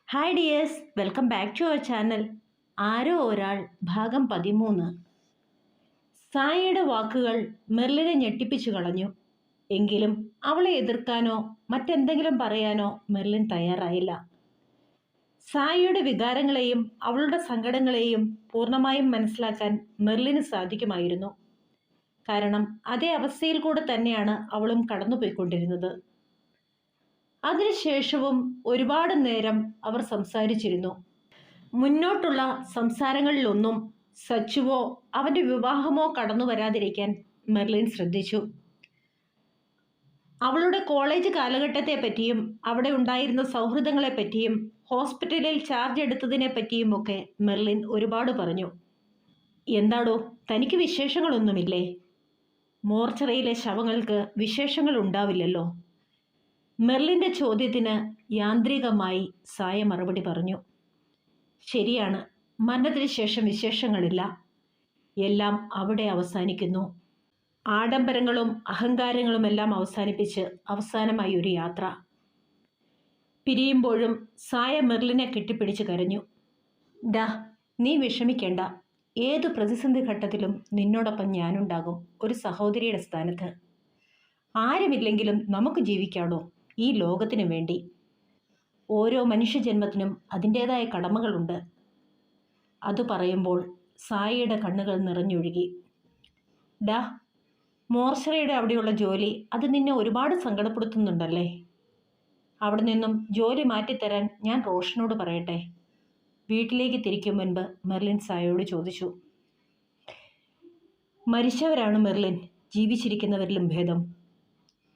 Hi dears, welcome back to our channel. ആരോ ഒരാൾ ഭാഗം 13. സായിയുടെ വാക്കുകൾ മെർലിനെ ഞെട്ടിപ്പിച്ചു കളഞ്ഞു. എങ്കിലും അവളെ എതിർക്കാനോ മറ്റെന്തെങ്കിലും പറയാനോ മെർലിൻ തയ്യാറായില്ല. സായിയുടെ വികാരങ്ങളെയും അവളുടെ സങ്കടങ്ങളെയും പൂർണ്ണമായും മനസ്സിലാക്കാൻ മെർലിന് സാധിക്കുമായിരുന്നു. കാരണം അതേ അവസ്ഥയിൽ കൂടെ തന്നെയാണ് അവളും കടന്നുപോയിക്കൊണ്ടിരുന്നത്. അതിനുശേഷവും ഒരുപാട് നേരം അവർ സംസാരിച്ചിരുന്നു. മുന്നോട്ടുള്ള സംസാരങ്ങളിലൊന്നും സച്ചുവോ അവൻ്റെ വിവാഹമോ കടന്നു വരാതിരിക്കാൻ മെർലിൻ ശ്രദ്ധിച്ചു. അവളുടെ കോളേജ് കാലഘട്ടത്തെ പറ്റിയും അവിടെ ഉണ്ടായിരുന്ന സൗഹൃദങ്ങളെ പറ്റിയും ഹോസ്പിറ്റലിൽ ചാർജ് എടുത്തതിനെ പറ്റിയുമൊക്കെ മെർലിൻ ഒരുപാട് പറഞ്ഞു. എന്താടോ, തനിക്ക് വിശേഷങ്ങളൊന്നുമില്ലേ? മോർച്ചറിയിലെ ശവങ്ങൾക്ക് വിശേഷങ്ങൾ ഉണ്ടാവില്ലല്ലോ. മെർലിൻ്റെ ചോദ്യത്തിന് യാന്ത്രികമായി സായ മറുപടി പറഞ്ഞു. ശരിയാണ്, മരണത്തിന് ശേഷം വിശേഷങ്ങളില്ല. എല്ലാം അവിടെ അവസാനിക്കുന്നു. ആഡംബരങ്ങളും അഹങ്കാരങ്ങളുമെല്ലാം അവസാനിപ്പിച്ച് അവസാനമായി ഒരു യാത്ര. പിരിയുമ്പോഴും സായ മെർലിനെ കെട്ടിപ്പിടിച്ച് കരഞ്ഞു. ഡാ, നീ വിഷമിക്കേണ്ട. ഏതു പ്രതിസന്ധി ഘട്ടത്തിലും നിന്നോടൊപ്പം ഞാനുണ്ടാകും, ഒരു സഹോദരിയുടെ സ്ഥാനത്ത്. ആരുമില്ലെങ്കിലും നമുക്ക് ജീവിക്കാടോ, ഈ ലോകത്തിനു വേണ്ടി. ഓരോ മനുഷ്യജന്മത്തിനും അതിൻ്റേതായ കടമകളുണ്ട്. അത് പറയുമ്പോൾ സായിയുടെ കണ്ണുകൾ നിറഞ്ഞൊഴുകി. ഡാ, മോർച്ചറിയുടെ അവിടെയുള്ള ജോലി അത് നിന്നെ ഒരുപാട് സങ്കടപ്പെടുത്തുന്നുണ്ടല്ലേ? അവിടെ നിന്നും ജോലി മാറ്റിത്തരാൻ ഞാൻ റോഷനോട് പറയട്ടെ? വീട്ടിലേക്ക് തിരിക്കും മുൻപ് മെർലിൻ സായയോട് ചോദിച്ചു. മരിച്ചവരാണ് മെർലിൻ ജീവിച്ചിരിക്കുന്നവരിലും ഭേദം.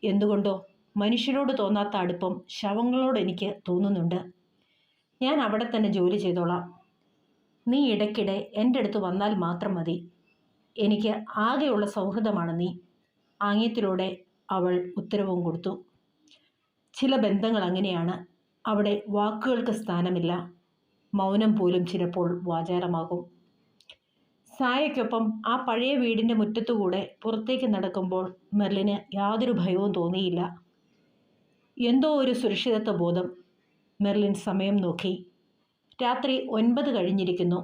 എന്തുകൊണ്ടോ മനുഷ്യരോട് തോന്നാത്ത അടുപ്പം ശവങ്ങളോട് എനിക്ക് തോന്നുന്നുണ്ട്. ഞാൻ അവിടെ തന്നെ ജോലി ചെയ്തോളാം. നീ ഇടയ്ക്കിടെ എൻ്റെ അടുത്ത് വന്നാൽ മാത്രം മതി. എനിക്ക് ആകെയുള്ള സൗഹൃദമാണ് നീ. ആംഗ്യത്തിലൂടെ അവൾ ഉത്തരവും കൊടുത്തു. ചില ബന്ധങ്ങൾ അങ്ങനെയാണ്. അവിടെ വാക്കുകൾക്ക് സ്ഥാനമില്ല. മൗനം പോലും ചിലപ്പോൾ വാചാരമാകും. സായയ്ക്കൊപ്പം ആ പഴയ വീടിൻ്റെ മുറ്റത്തുകൂടെ പുറത്തേക്ക് നടക്കുമ്പോൾ മെർലിന് യാതൊരു ഭയവും തോന്നിയില്ല. എന്തോ ഒരു സുരക്ഷിതത്വ ബോധം. മെർലിൻ സമയം നോക്കി. രാത്രി 9 കഴിഞ്ഞിരിക്കുന്നു.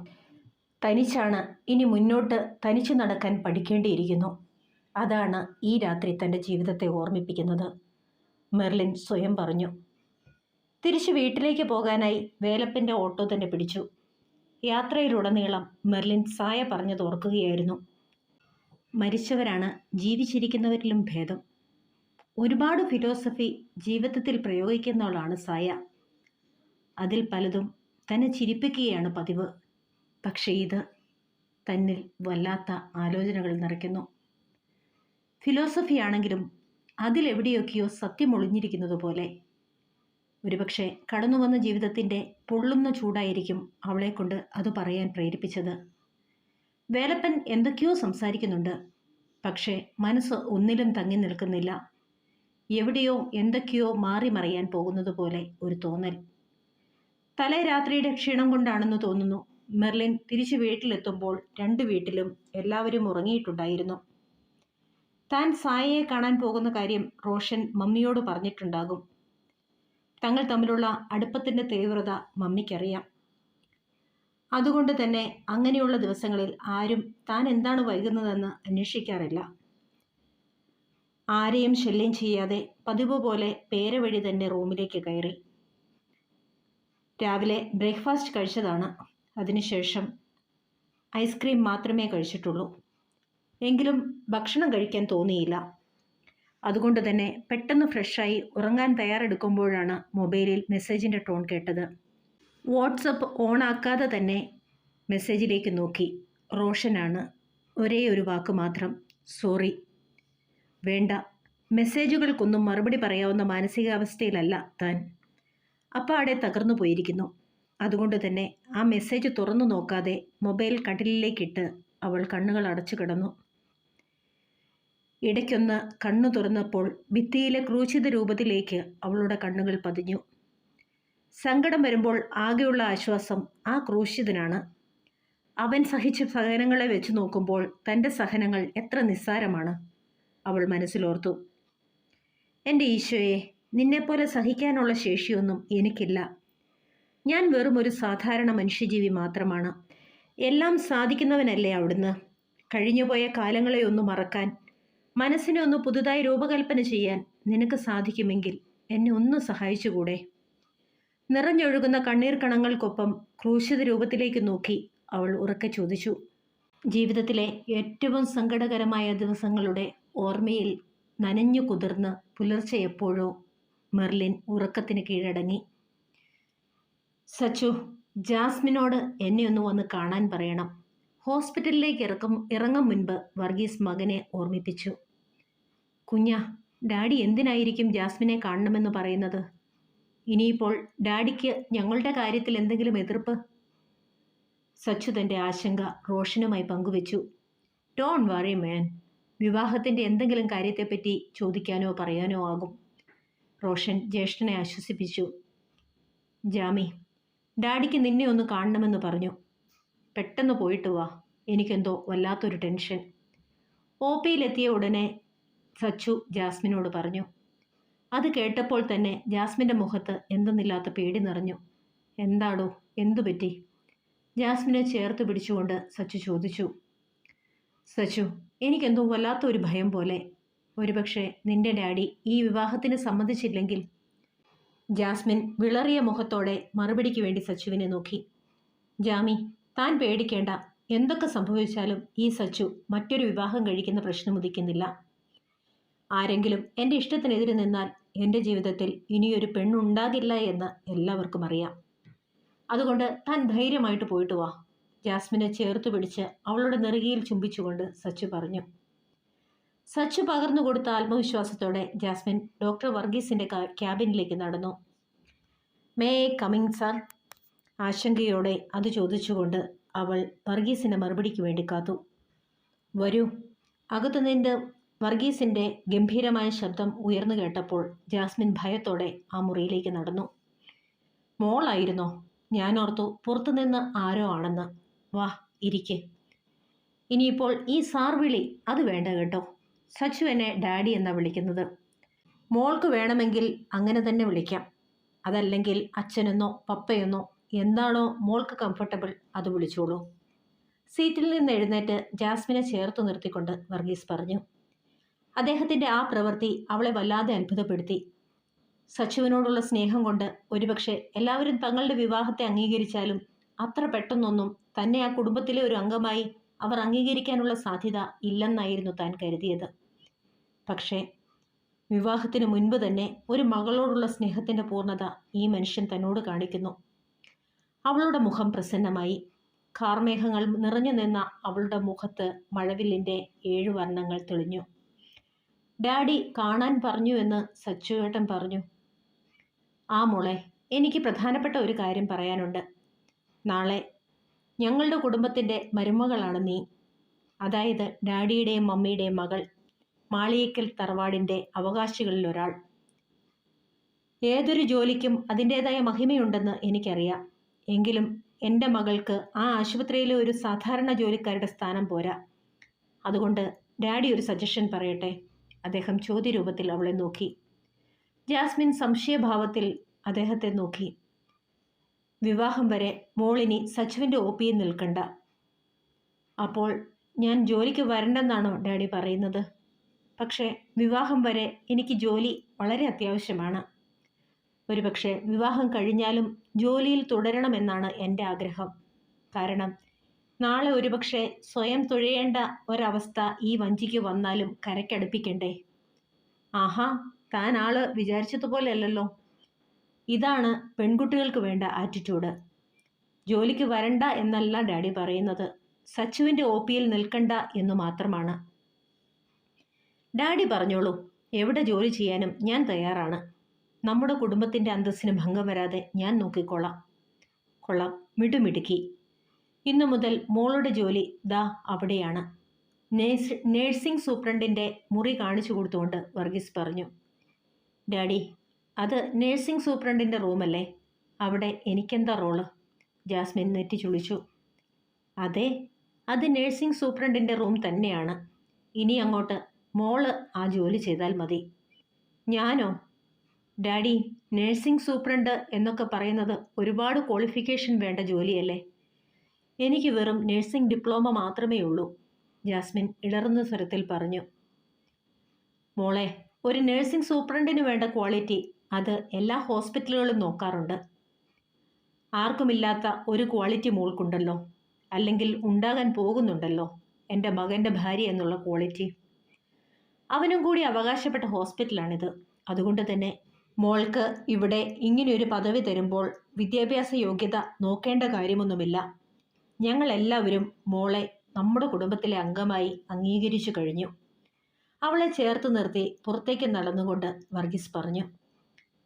തനിച്ചാണ് ഇനി മുന്നോട്ട് തനിച്ചു നടക്കാൻ പഠിക്കേണ്ടിയിരിക്കുന്നു. അതാണ് ഈ രാത്രി തൻ്റെ ജീവിതത്തെ ഓർമ്മിപ്പിക്കുന്നത്, മെർലിൻ സ്വയം പറഞ്ഞു. തിരിച്ചു വീട്ടിലേക്ക് പോകാനായി വേലപ്പൻ്റെ ഓട്ടോ തന്നെ പിടിച്ചു. യാത്രയിലുടനീളം മെർലിൻ സായ പറഞ്ഞത് ഓർക്കുകയായിരുന്നു. മരിച്ചവരാണ് ജീവിച്ചിരിക്കുന്നവരിലും ഭേദം. ഒരുപാട് ഫിലോസഫി ജീവിതത്തിൽ പ്രയോഗിക്കുന്നവളാണ് സായ. അതിൽ പലതും തന്നെ ചിരിപ്പിക്കുകയാണ് പതിവ്. പക്ഷേ ഇത് തന്നിൽ വല്ലാത്ത ആലോചനകൾ നിറയ്ക്കുന്നു. ഫിലോസഫിയാണെങ്കിലും അതിലെവിടെയൊക്കെയോ സത്യം ഒളിഞ്ഞിരിക്കുന്നത് പോലെ. ഒരുപക്ഷെ കടന്നുവന്ന ജീവിതത്തിൻ്റെ പൊള്ളുന്ന ചൂടായിരിക്കും അവളെക്കൊണ്ട് അത് പറയാൻ പ്രേരിപ്പിച്ചത്. വേലപ്പൻ എന്തൊക്കെയോ സംസാരിക്കുന്നുണ്ട്. പക്ഷേ മനസ്സ് ഒന്നിലും തങ്ങി നിൽക്കുന്നില്ല. എവിടെയോ എന്തൊക്കെയോ മാറി മറിയാൻ പോകുന്നത് പോലെ ഒരു തോന്നൽ. തലേ രാത്രിയുടെ ക്ഷീണം കൊണ്ടാണെന്ന് തോന്നുന്നു. മെർലിൻ തിരിച്ചു വീട്ടിലെത്തുമ്പോൾ 2 വീട്ടിലും എല്ലാവരും ഉറങ്ങിയിട്ടുണ്ടായിരുന്നു. താൻ സായയെ കാണാൻ പോകുന്ന കാര്യം റോഷൻ മമ്മിയോട് പറഞ്ഞിട്ടുണ്ടാകും. തങ്ങൾ തമ്മിലുള്ള അടുപ്പത്തിൻ്റെ തീവ്രത മമ്മിക്കറിയാം. അതുകൊണ്ട് തന്നെ അങ്ങനെയുള്ള ദിവസങ്ങളിൽ ആരും താൻ എന്താണ് വൈകുന്നതെന്ന് അന്വേഷിക്കാറില്ല. ആരെയും ശല്യം ചെയ്യാതെ പതിവ് പോലെ പേര വഴി തന്നെ റൂമിലേക്ക് കയറി. രാവിലെ ബ്രേക്ക്ഫാസ്റ്റ് കഴിച്ചതാണ്. അതിനുശേഷം ഐസ്ക്രീം മാത്രമേ കഴിച്ചിട്ടുള്ളൂ. എങ്കിലും ഭക്ഷണം കഴിക്കാൻ തോന്നിയില്ല. അതുകൊണ്ട് തന്നെ പെട്ടെന്ന് ഫ്രഷായി ഉറങ്ങാൻ തയ്യാറെടുക്കുമ്പോഴാണ് മൊബൈലിൽ മെസ്സേജിൻ്റെ ടോൺ കേട്ടത്. വാട്സപ്പ് ഓണാക്കാതെ തന്നെ മെസ്സേജിലേക്ക് നോക്കി. റോഷനാണ്. ഒരേ ഒരു വാക്ക് മാത്രം, സോറി. വേണ്ട, മെസ്സേജുകൾക്കൊന്നും മറുപടി പറയാവുന്ന മാനസികാവസ്ഥയിലല്ല താൻ. അപ്പാടെ തകർന്നു പോയിരിക്കുന്നു. അതുകൊണ്ട് തന്നെ ആ മെസ്സേജ് തുറന്നു നോക്കാതെ മൊബൈൽ കട്ടിലിലേക്കിട്ട് അവൾ കണ്ണുകൾ അടച്ചു കിടന്നു. ഇടയ്ക്കൊന്ന് കണ്ണു തുറന്നപ്പോൾ ഭിത്തിയിലെ ക്രൂശിത രൂപത്തിലേക്ക് അവളുടെ കണ്ണുകൾ പതിഞ്ഞു. സങ്കടം വരുമ്പോൾ ആകെയുള്ള ആശ്വാസം ആ ക്രൂശിതനാണ്. അവൻ സഹിച്ച സഹനങ്ങളെ വെച്ച് നോക്കുമ്പോൾ തൻ്റെ സഹനങ്ങൾ എത്ര നിസ്സാരമാണ്, അവൾ മനസ്സിലോർത്തു. എൻ്റെ ഈശോയെ, നിന്നെപ്പോലെ സഹിക്കാനുള്ള ശേഷിയൊന്നും എനിക്കില്ല. ഞാൻ വെറും ഒരു സാധാരണ മനുഷ്യജീവി മാത്രമാണ്. എല്ലാം സാധിക്കുന്നവനല്ലേ അവിടുന്ന്. കഴിഞ്ഞുപോയ കാലങ്ങളെ ഒന്ന് മറക്കാൻ, മനസ്സിനെ ഒന്ന് പുതുതായി രൂപകൽപ്പന ചെയ്യാൻ നിനക്ക് സാധിക്കുമെങ്കിൽ എന്നെ ഒന്ന് സഹായിച്ചുകൂടെ? നിറഞ്ഞൊഴുകുന്ന കണ്ണീർ കണങ്ങൾക്കൊപ്പം ക്രൂശിത രൂപത്തിലേക്ക് നോക്കി അവൾ ഉറക്കെ ചോദിച്ചു. ജീവിതത്തിലെ ഏറ്റവും സങ്കടകരമായ ദിവസങ്ങളുടെ ഓർമ്മയിൽ നനഞ്ഞു കുതിർന്ന് പുലർച്ചെ എപ്പോഴോ മെർലിൻ ഉറക്കത്തിന് കീഴടങ്ങി. സച്ചു, ജാസ്മിനോട് എന്നെ ഒന്ന് വന്ന് കാണാൻ പറയണം. ഹോസ്പിറ്റലിലേക്ക് ഇറങ്ങും മുൻപ് വർഗീസ് മകനെ ഓർമ്മിപ്പിച്ചു. കുഞ്ഞ, ഡാഡി എന്തിനായിരിക്കും ജാസ്മിനെ കാണണമെന്ന് പറയുന്നത്? ഇനിയിപ്പോൾ ഡാഡിക്ക് ഞങ്ങളുടെ കാര്യത്തിൽ എന്തെങ്കിലും എതിർപ്പ്? സച്ചു തൻ്റെ ആശങ്ക റോഷനുമായി പങ്കുവച്ചു. ഡോൺ വറി മാൻ, വിവാഹത്തിൻ്റെ എന്തെങ്കിലും കാര്യത്തെപ്പറ്റി ചോദിക്കാനോ പറയാനോ ആകും. റോഷൻ ജ്യേഷ്ഠനെ ആശ്വസിപ്പിച്ചു. ജാമി, ഡാഡിക്ക് നിന്നെ ഒന്ന് കാണണമെന്ന് പറഞ്ഞു. പെട്ടെന്ന് പോയിട്ട് വാ, എനിക്കെന്തോ വല്ലാത്തൊരു ടെൻഷൻ. OPയിലെത്തിയ ഉടനെ സച്ചു ജാസ്മിനോട് പറഞ്ഞു. അത് കേട്ടപ്പോൾ തന്നെ ജാസ്മിൻ്റെ മുഖത്ത് എന്തെന്നില്ലാത്ത പേടി നിറഞ്ഞു. എന്താടോ, എന്തു പറ്റി? ജാസ്മിനെ ചേർത്ത് പിടിച്ചുകൊണ്ട് സച്ചു ചോദിച്ചു. സച്ചു, എനിക്കെന്തോ വല്ലാത്തൊരു ഭയം പോലെ. ഒരുപക്ഷെ നിന്റെ ഡാഡി ഈ വിവാഹത്തിന് സമ്മതിച്ചില്ലെങ്കിൽ. ജാസ്മിൻ വിളറിയ മുഖത്തോടെ മറുപടിക്ക് വേണ്ടി സച്ചുവിനെ നോക്കി. ജാമി, താൻ പേടിക്കേണ്ട. എന്തൊക്കെ സംഭവിച്ചാലും ഈ സച്ചു മറ്റൊരു വിവാഹം കഴിക്കുന്ന പ്രശ്നം ഉദിക്കുന്നില്ല. ആരെങ്കിലും എൻ്റെ ഇഷ്ടത്തിനെതിരെ നിന്നാൽ എൻ്റെ ജീവിതത്തിൽ ഇനിയൊരു പെണ്ണുണ്ടാകില്ല എന്ന് എല്ലാവർക്കും അറിയാം. അതുകൊണ്ട് താൻ ധൈര്യമായിട്ട് പോയിട്ട് വാ. ജാസ്മിനെ ചേർത്ത് പിടിച്ച് അവളുടെ നെറുകയിൽ ചുംബിച്ചുകൊണ്ട് സച്ചു പറഞ്ഞു. സച്ചു പകർന്നു കൊടുത്ത ആത്മവിശ്വാസത്തോടെ ജാസ്മിൻ ഡോക്ടർ വർഗീസിൻ്റെ ക്യാബിനിലേക്ക് നടന്നു. May coming sir? ആശങ്കയോടെ അത് ചോദിച്ചുകൊണ്ട് അവൾ വർഗീസിൻ്റെ മറുപടിക്ക് വേണ്ടി കാത്തു. വരൂ. അകത്തുനിന്ന് വർഗീസിൻ്റെ ഗംഭീരമായ ശബ്ദം ഉയർന്നു കേട്ടപ്പോൾ ജാസ്മിൻ ഭയത്തോടെ ആ മുറിയിലേക്ക് നടന്നു. മോളായിരുന്നോ? ഞാനോർത്തു പുറത്തുനിന്ന് ആരോ ആണെന്ന്. വാ, ഇരിക്കെ. ഇനിയിപ്പോൾ ഈ സാർ വിളി അത് വേണ്ട കേട്ടോ. സച്ചു എന്നെ ഡാഡി എന്നാ വിളിക്കുന്നത്. മോൾക്ക് വേണമെങ്കിൽ അങ്ങനെ തന്നെ വിളിക്കാം. അതല്ലെങ്കിൽ അച്ഛനെന്നോ പപ്പയെന്നോ എന്താണോ മോൾക്ക് കംഫർട്ടബിൾ അത് വിളിച്ചോളൂ. സീറ്റിൽ നിന്ന് എഴുന്നേറ്റ് ജാസ്മിനെ ചേർത്ത് നിർത്തിക്കൊണ്ട് വർഗീസ് പറഞ്ഞു. അദ്ദേഹത്തിൻ്റെ ആ പ്രവൃത്തി അവളെ വല്ലാതെ അത്ഭുതപ്പെടുത്തി. സച്ചുവിനോടുള്ള സ്നേഹം കൊണ്ട് ഒരുപക്ഷെ എല്ലാവരും തങ്ങളുടെ വിവാഹത്തെ അംഗീകരിച്ചാലും അത്ര പെട്ടെന്നൊന്നും തന്നെ ആ കുടുംബത്തിലെ ഒരു അംഗമായി അവർ അംഗീകരിക്കാനുള്ള സാധ്യത ഇല്ലെന്നായിരുന്നു താൻ കരുതിയത്. പക്ഷേ വിവാഹത്തിന് മുൻപ് തന്നെ ഒരു മകളോടുള്ള സ്നേഹത്തിൻ്റെ പൂർണ്ണത ഈ മനുഷ്യൻ തന്നോട് കാണിക്കുന്നു. അവളുടെ മുഖം പ്രസന്നമായി. കാർമേഘങ്ങൾ നിറഞ്ഞു നിന്ന അവളുടെ മുഖത്ത് മഴവില്ലിൻ്റെ 7 വർണ്ണങ്ങൾ തെളിഞ്ഞു. ഡാഡി കാണാൻ പറഞ്ഞു എന്ന് സച്ചുവേട്ടൻ പറഞ്ഞു. ആ മോളെ, എനിക്ക് പ്രധാനപ്പെട്ട ഒരു കാര്യം പറയാനുണ്ട്. നാളെ ഞങ്ങളുടെ കുടുംബത്തിൻ്റെ മരുമകളാണ് നീ. അതായത് ഡാഡിയുടെയും മമ്മിയുടെയും മകൾ, മാളിയേക്കൽ തറവാടിൻ്റെ അവകാശികളിൽ ഒരാൾ. ഏതൊരു ജോലിക്കും അതിൻ്റേതായ മഹിമയുണ്ടെന്ന് എനിക്കറിയാം. എങ്കിലും എൻ്റെ മകൾക്ക് ആ ആശുപത്രിയിലെ ഒരു സാധാരണ ജോലിക്കാരുടെ സ്ഥാനം പോരാ. അതുകൊണ്ട് ഡാഡി ഒരു സജഷൻ പറയട്ടെ. അദ്ദേഹം ചോദ്യരൂപത്തിൽ അവളെ നോക്കി. ജാസ്മിൻ സംശയഭാവത്തിൽ അദ്ദേഹത്തെ നോക്കി. വിവാഹം വരെ മോളിനി സച്ചുവിൻ്റെ OPയിൽ നിൽക്കണ്ട. അപ്പോൾ ഞാൻ ജോലിക്ക് വരണ്ടെന്നാണോ ഡാഡി പറയുന്നത്? പക്ഷേ വിവാഹം വരെ എനിക്ക് ജോലി വളരെ അത്യാവശ്യമാണ്. ഒരുപക്ഷെ വിവാഹം കഴിഞ്ഞാലും ജോലിയിൽ തുടരണമെന്നാണ് എൻ്റെ ആഗ്രഹം. കാരണം നാളെ ഒരുപക്ഷെ സ്വയം തുഴയേണ്ട ഒരവസ്ഥ ഈ വഞ്ചിക്ക് വന്നാലും കരയ്ക്കടുപ്പിക്കണ്ടേ? ആഹാ, താൻ ആള് വിചാരിച്ചതുപോലെയല്ലല്ലോ. ഇതാണ് പെൺകുട്ടികൾക്ക് വേണ്ട ആറ്റിറ്റ്യൂഡ്. ജോലിക്ക് വരണ്ട എന്നല്ല ഡാഡി പറയുന്നത്, സച്ചുവിൻ്റെ OPയിൽ നിൽക്കണ്ട എന്നു മാത്രമാണ്. ഡാഡി പറഞ്ഞോളൂ, എവിടെ ജോലി ചെയ്യാനും ഞാൻ തയ്യാറാണ്. നമ്മുടെ കുടുംബത്തിൻ്റെ അന്തസ്സിന് ഭംഗം വരാതെ ഞാൻ നോക്കിക്കോളാം. കൊള്ളാം, മിടുമിടുക്കി. ഇന്നു മുതൽ മോളുടെ ജോലി ദാ അവിടെയാണ്. നേഴ്സിംഗ് സൂപ്രണ്ടിൻ്റെ മുറി കാണിച്ചു കൊടുത്തുകൊണ്ട് വർഗീസ് പറഞ്ഞു. ഡാഡി, അത് നേഴ്സിംഗ് സൂപ്രണ്ടിൻ്റെ റൂമല്ലേ? അവിടെ എനിക്കെന്താ റോള്? ജാസ്മിൻ നെറ്റി ചുളിച്ചു. അതെ, അത് നേഴ്സിംഗ് സൂപ്രണ്ടിൻ്റെ റൂം തന്നെയാണ്. ഇനി അങ്ങോട്ട് മോള് ആ ജോലി ചെയ്താൽ മതി. ഞാനോ? ഡാഡി, നഴ്സിംഗ് സൂപ്രണ്ട് എന്നൊക്കെ പറയുന്നത് ഒരുപാട് ക്വാളിഫിക്കേഷൻ വേണ്ട ജോലിയല്ലേ? എനിക്ക് വെറും നഴ്സിംഗ് ഡിപ്ലോമ മാത്രമേ ഉള്ളൂ, ജാസ്മിൻ ഇടറുന്ന സ്വരത്തിൽ പറഞ്ഞു. മോളെ, ഒരു നഴ്സിംഗ് സൂപ്രണ്ടിന് വേണ്ട ക്വാളിറ്റി അത് എല്ലാ ഹോസ്പിറ്റലുകളും നോക്കാറുണ്ട്. ആർക്കുമില്ലാത്ത ഒരു ക്വാളിറ്റി മോൾക്കുണ്ടല്ലോ, അല്ലെങ്കിൽ ഉണ്ടാകാൻ പോകുന്നുണ്ടല്ലോ, എൻ്റെ മകൻ്റെ ഭാര്യ എന്നുള്ള ക്വാളിറ്റി. അവനും കൂടി അവകാശപ്പെട്ട ഹോസ്പിറ്റലാണിത്. അതുകൊണ്ട് തന്നെ മോൾക്ക് ഇവിടെ ഇങ്ങനെയൊരു പദവി തരുമ്പോൾ വിദ്യാഭ്യാസ യോഗ്യത നോക്കേണ്ട കാര്യമൊന്നുമില്ല. ഞങ്ങളെല്ലാവരും മോളെ നമ്മുടെ കുടുംബത്തിലെ അംഗമായി അംഗീകരിച്ചു കഴിഞ്ഞു. അവളെ ചേർത്ത് നിർത്തി പുറത്തേക്ക് നടന്നുകൊണ്ട് വർഗീസ് പറഞ്ഞു.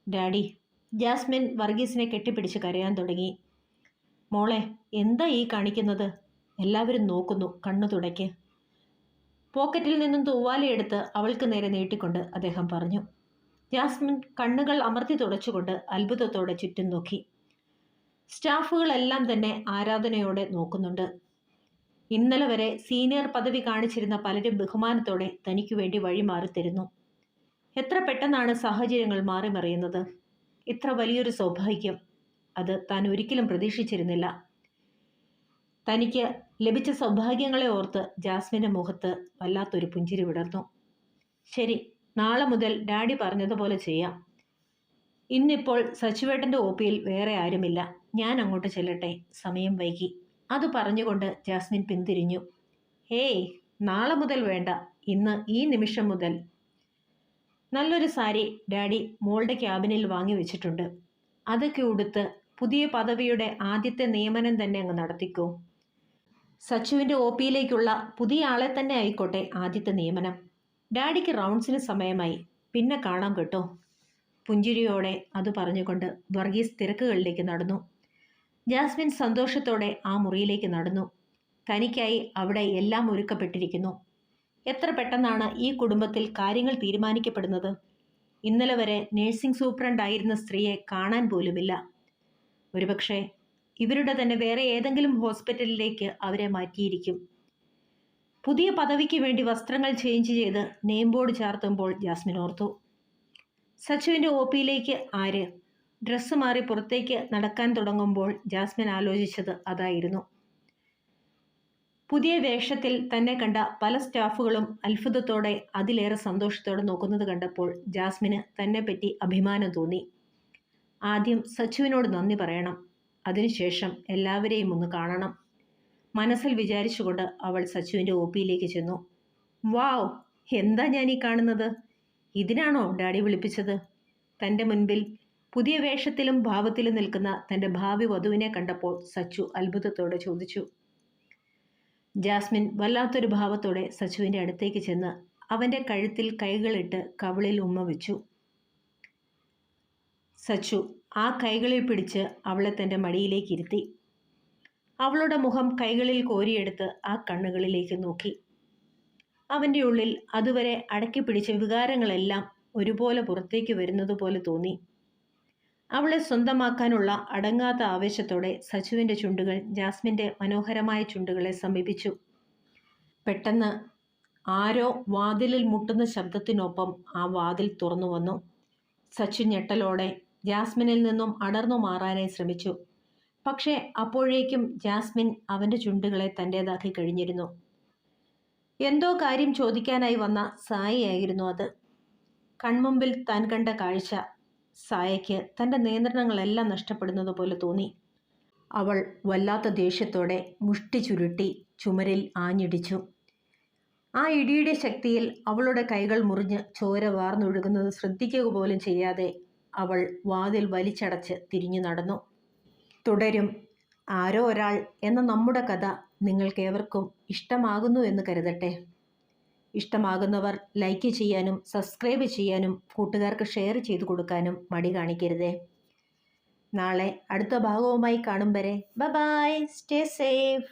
ഡാഡി, ജാസ്മിൻ വർഗീസിനെ കെട്ടിപ്പിടിച്ച് കരയാൻ തുടങ്ങി. മോളെ, എന്താ ഈ കാണിക്കുന്നത്? എല്ലാവരും നോക്കുന്നു, കണ്ണു തുടയ്ക്ക്. പോക്കറ്റിൽ നിന്നും തൂവാലയെടുത്ത് അവൾക്ക് നേരെ നീട്ടിക്കൊണ്ട് അദ്ദേഹം പറഞ്ഞു. ജാസ്മിൻ കണ്ണുകൾ അമർത്തി തുടച്ചുകൊണ്ട് അത്ഭുതത്തോടെ ചുറ്റും നോക്കി. സ്റ്റാഫുകളെല്ലാം തന്നെ ആരാധനയോടെ നോക്കുന്നുണ്ട്. ഇന്നലെ വരെ സീനിയർ പദവി കാണിച്ചിരുന്ന പലരും ബഹുമാനത്തോടെ തനിക്കു വേണ്ടി വഴിമാറിത്തരുന്നു. എത്ര പെട്ടെന്നാണ് സാഹചര്യങ്ങൾ മാറിമറിയുന്നത്! ഇത്ര വലിയൊരു സൗഭാഗ്യം അത് താൻ ഒരിക്കലും പ്രതീക്ഷിച്ചിരുന്നില്ല. തനിക്ക് ലഭിച്ച സൗഭാഗ്യങ്ങളെ ഓർത്ത് ജാസ്മിൻ്റെ മുഖത്ത് വല്ലാത്തൊരു പുഞ്ചിരി വിടർന്നു. ശരി, നാളെ മുതൽ ഡാഡി പറഞ്ഞതുപോലെ ചെയ്യാം. ഇന്നിപ്പോൾ സച്ചുവേട്ടൻ്റെ ഒപിയിൽ വേറെ ആരുമില്ല, ഞാൻ അങ്ങോട്ട് ചെല്ലട്ടെ, സമയം വൈകി. അത് പറഞ്ഞുകൊണ്ട് ജാസ്മിൻ പിന്തിരിഞ്ഞു. ഹേയ്, നാളെ മുതൽ വേണ്ട, ഇന്ന് ഈ നിമിഷം മുതൽ. നല്ലൊരു സാരി ഡാഡി മോളുടെ ക്യാബിനിൽ വാങ്ങി വെച്ചിട്ടുണ്ട്. അതൊക്കെ ഉടുത്ത് പുതിയ പദവിയുടെ ആദ്യത്തെ നിയമനം തന്നെ അങ്ങ് നടത്തിക്കോ. സച്ചുവിൻ്റെ ഒപിയിലേക്കുള്ള പുതിയ ആളെ തന്നെ ആയിക്കോട്ടെ ആദ്യത്തെ നിയമനം. ഡാഡിക്ക് റൗണ്ട്സിന് സമയമായി, പിന്നെ കാണാം കേട്ടോ. പുഞ്ചിരിയോടെ അത് പറഞ്ഞുകൊണ്ട് വർഗീസ് തിരക്കുകളിലേക്ക് നടന്നു. ജാസ്മിൻ സന്തോഷത്തോടെ ആ മുറിയിലേക്ക് നടന്നു. തനിക്കായി അവിടെ എല്ലാം ഒരുക്കപ്പെട്ടിരിക്കുന്നു. എത്ര പെട്ടെന്നാണ് ഈ കുടുംബത്തിൽ കാര്യങ്ങൾ തീരുമാനിക്കപ്പെടുന്നത്! ഇന്നലെ വരെ നഴ്സിംഗ് സൂപ്രണ്ടായിരുന്ന സ്ത്രീയെ കാണാൻ പോലുമില്ല. ഒരുപക്ഷെ ഇവരുടെ തന്നെ വേറെ ഏതെങ്കിലും ഹോസ്പിറ്റലിലേക്ക് അവരെ മാറ്റിയിരിക്കും. പുതിയ പദവിക്ക് വേണ്ടി വസ്ത്രങ്ങൾ ചേഞ്ച് ചെയ്ത് നെയിം ബോർഡ് ചാർത്തുമ്പോൾ ജാസ്മിൻ ഓർത്തു. സച്ചുവിൻ്റെ ഒപിയിലേക്ക് ആര്? ഡ്രസ്സ് മാറി പുറത്തേക്ക് നടക്കാൻ തുടങ്ങുമ്പോൾ ജാസ്മിൻ ആലോചിച്ചത് അതായിരുന്നു. പുതിയ വേഷത്തിൽ തന്നെ കണ്ട പല സ്റ്റാഫുകളും അത്ഭുതത്തോടെ അതിലേറെ സന്തോഷത്തോടെ നോക്കുന്നത് കണ്ടപ്പോൾ ജാസ്മിന് തന്നെപ്പറ്റി അഭിമാനം തോന്നി. ആദ്യം സച്ചുവിനോട് നന്ദി പറയണം, അതിനുശേഷം എല്ലാവരെയും ഒന്ന് കാണണം. മനസ്സിൽ വിചാരിച്ചുകൊണ്ട് അവൾ സച്ചുവിൻ്റെ ഒപിയിലേക്ക് ചെന്നു. വാവ്, എന്താ ഞാൻ ഈ കാണുന്നത്? ഇതിനാണോ ഡാഡി വിളിപ്പിച്ചത്? തൻ്റെ മുൻപിൽ പുതിയ വേഷത്തിലും ഭാവത്തിലും നിൽക്കുന്ന തൻ്റെ ഭാവി വധുവിനെ കണ്ടപ്പോൾ സച്ചു അത്ഭുതത്തോടെ ചോദിച്ചു. ജാസ്മിൻ വല്ലാത്തൊരു ഭാവത്തോടെ സച്ചുവിൻ്റെ അടുത്തേക്ക് ചെന്ന് അവൻ്റെ കഴുത്തിൽ കൈകളിട്ട് കവിളിൽ ഉമ്മ വെച്ചു. സച്ചു ആ കൈകളിൽ പിടിച്ച് അവളെ തൻ്റെ മടിയിലേക്ക് ഇരുത്തി. അവളുടെ മുഖം കൈകളിൽ കോരിയെടുത്ത് ആ കണ്ണുകളിലേക്ക് നോക്കി. അവൻ്റെ ഉള്ളിൽ അതുവരെ അടക്കി പിടിച്ച വികാരങ്ങളെല്ലാം ഒരുപോലെ പുറത്തേക്ക് വരുന്നത് പോലെ തോന്നി. അവളെ സ്വന്തമാക്കാനുള്ള അടങ്ങാത്ത ആവേശത്തോടെ സച്ചുവിൻ്റെ ചുണ്ടുകൾ ജാസ്മിൻ്റെ മനോഹരമായ ചുണ്ടുകളെ സമീപിച്ചു. പെട്ടെന്ന് ആരോ വാതിലിൽ മുട്ടുന്ന ശബ്ദത്തിനൊപ്പം ആ വാതിൽ തുറന്നു വന്നു. സച്ചു ഞെട്ടലോടെ ജാസ്മിനിൽ നിന്നും അടർന്നു മാറാനായി ശ്രമിച്ചു. പക്ഷേ അപ്പോഴേക്കും ജാസ്മിൻ അവൻ്റെ ചുണ്ടുകളെ തൻ്റേതാക്കി കഴിഞ്ഞിരുന്നു. എന്തോ കാര്യം ചോദിക്കാനായി വന്ന സായയായിരുന്നു അത്. കൺമുമ്പിൽ താൻ കണ്ട കാഴ്ച സായയ്ക്ക് തൻ്റെ നിയന്ത്രണങ്ങളെല്ലാം നഷ്ടപ്പെടുന്നത് പോലെ തോന്നി. അവൾ വല്ലാത്ത ദേഷ്യത്തോടെ മുഷ്ടി ചുരുട്ടി ചുമരിൽ ആഞ്ഞിടിച്ചു. ആ ഇടിയുടെ ശക്തിയിൽ അവളുടെ കൈകൾ മുറിഞ്ഞ് ചോര വാർന്നൊഴുകുന്നത് ശ്രദ്ധിക്കുക പോലും ചെയ്യാതെ അവൾ വാതിൽ വലിച്ചടച്ച് തിരിഞ്ഞു നടന്നു. തുടരും ആരോ ഒരാൾ എന്ന നമ്മുടെ കഥ നിങ്ങൾക്കേവർക്കും ഇഷ്ടമാകുന്നു എന്ന് കരുതട്ടെ. ഇഷ്ടമാകുന്നവർ ലൈക്ക് ചെയ്യാനും സബ്സ്ക്രൈബ് ചെയ്യാനും കൂട്ടുകാർക്ക് ഷെയർ ചെയ്തു കൊടുക്കാനും മടി കാണിക്കരുതേ. നാളെ അടുത്ത ഭാഗവുമായി കാണും വരെ ബൈ ബൈ, സ്റ്റേ സേഫ്.